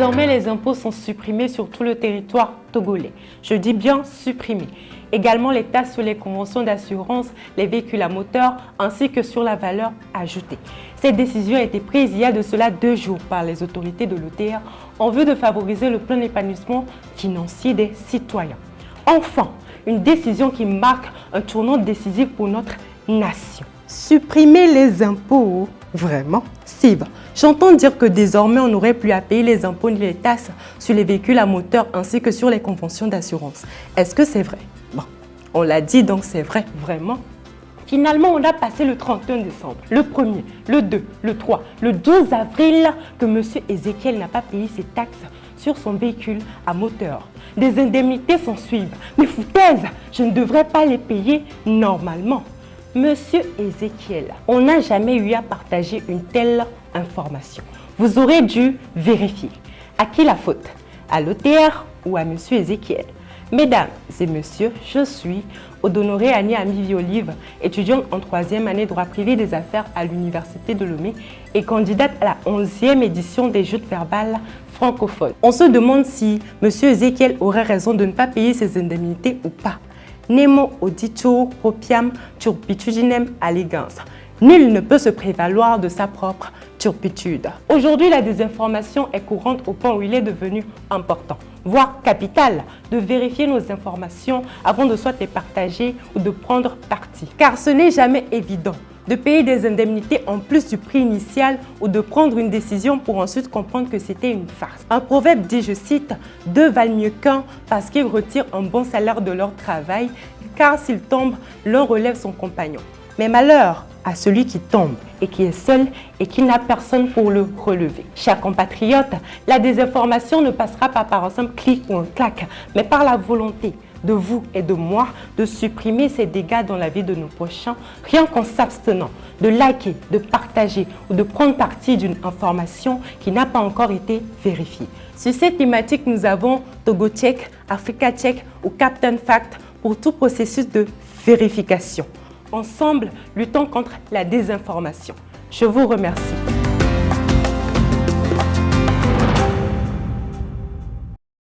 Désormais, les impôts sont supprimés sur tout le territoire togolais. Je dis bien supprimés. Également les taxes sur les conventions d'assurance, les véhicules à moteur, ainsi que sur la valeur ajoutée. Cette décision a été prise il y a de cela 2 jours par les autorités de l'OTR en vue de favoriser le plein épanouissement financier des citoyens. Enfin, une décision qui marque un tournant décisif pour notre nation. Supprimer les impôts, vraiment, c'est vrai. J'entends dire que désormais, on n'aurait plus à payer les impôts ni les taxes sur les véhicules à moteur ainsi que sur les conventions d'assurance. Est-ce que c'est vrai? Bon, on l'a dit, donc c'est vrai, vraiment. Finalement, on a passé le 31 décembre, le 1er, le 2, le 3, le 12 avril que M. Ezekiel n'a pas payé ses taxes sur son véhicule à moteur. Des indemnités s'en suivent. Mais foutaise, je ne devrais pas les payer normalement. Monsieur Ezekiel, on n'a jamais eu à partager une telle information. Vous aurez dû vérifier. À qui la faute? À l'OTR ou à Monsieur Ezekiel? Mesdames et messieurs, je suis Odonoré Annie Amivi-Olive, étudiante en 3e année droit privé des affaires à l'Université de Lomé et candidate à la 11e édition des joutes verbales francophones. On se demande si Monsieur Ezekiel aurait raison de ne pas payer ses indemnités ou pas. Nemo audito propiam turpitudinem allegans. Nul ne peut se prévaloir de sa propre turpitude. Aujourd'hui, la désinformation est courante au point où il est devenu important, voire capital, de vérifier nos informations avant de soit les partager ou de prendre parti. Car ce n'est jamais évident de payer des indemnités en plus du prix initial ou de prendre une décision pour ensuite comprendre que c'était une farce. Un proverbe dit, je cite, « Deux valent mieux qu'un parce qu'ils retirent un bon salaire de leur travail, car s'ils tombent, l'un relève son compagnon. » Mais malheur à celui qui tombe et qui est seul et qui n'a personne pour le relever. Chers compatriotes, la désinformation ne passera pas par un simple clic ou un clac, mais par la volonté de vous et de moi de supprimer ces dégâts dans la vie de nos prochains, rien qu'en s'abstenant de liker, de partager ou de prendre parti d'une information qui n'a pas encore été vérifiée. Sur cette thématique, nous avons Togo Check, Africa Check ou Captain Fact pour tout processus de vérification. Ensemble, luttons contre la désinformation. Je vous remercie.